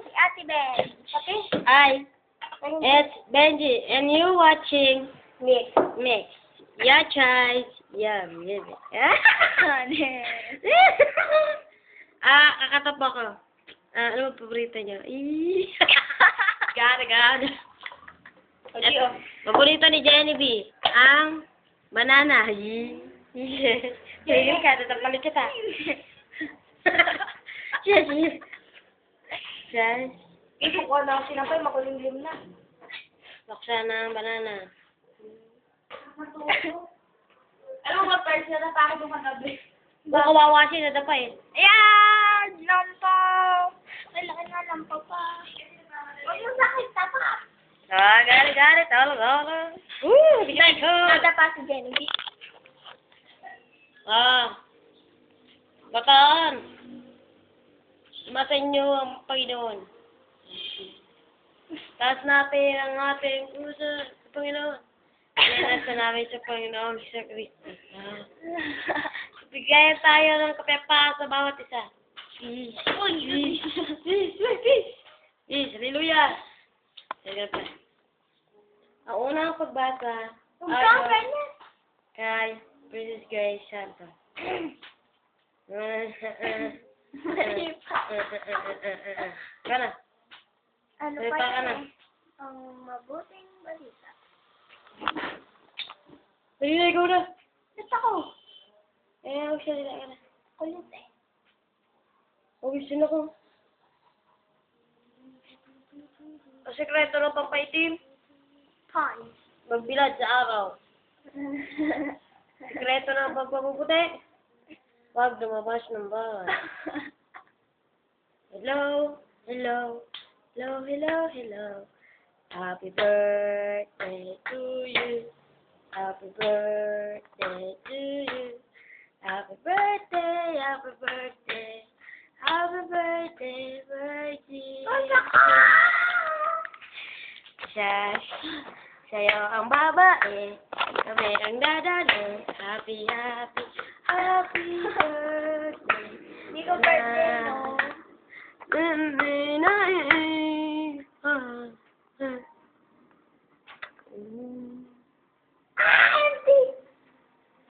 si Ate Ben. Okay? Hi, it's Benji, and you watching Mix. Mix. Yeah, guys. Yeah, music. Kakatap ako. Ano ang paborito niyo? Gara. Okay, oh. Paborito ni Jenny B, ang banana. Pili ka, tatapalit kita. Yes. Ito ko na sinapay, makulimlim na. Laksa na ang banana. Alam mo ba, first na napakit mo kagabi. Baka wawasin na pa eh. Ayan! Lampaw! Ay, laki na lampaw pa. Huwag mo sakit, tapa. Gari. Talo. Bigay ko. Nada pa si Jenny. Bataan. Sumasin niyo ang Panginoon. Taas natin ang ating puso sa Panginoon. Nasa namin sa Panginoon sa Kristo. Bigayan tayo ng kapepa sa bawat isa. Hallelujah. Sige pa. Ang unang pagbasa ay kay Princess Grace Santos. Kana. Ano Salita pa ka na. yun? Ang mabuting balita. Sige, ikaw na. Ba't ako? Magsalita ka na. Kulit eh. Gusto na ko. Ang sekreto ng pampaitim, Pawns. magbilad sa araw. Sekreto ng pagpapuputi, huwag lumabas ng bahay. Hello. Happy birthday to you. Happy birthday to you. Happy birthday. Happy birthday, Virgin. Sa'yo ang babae, kami ang dadalo. Happy birthday. Hindi ko birthday, no?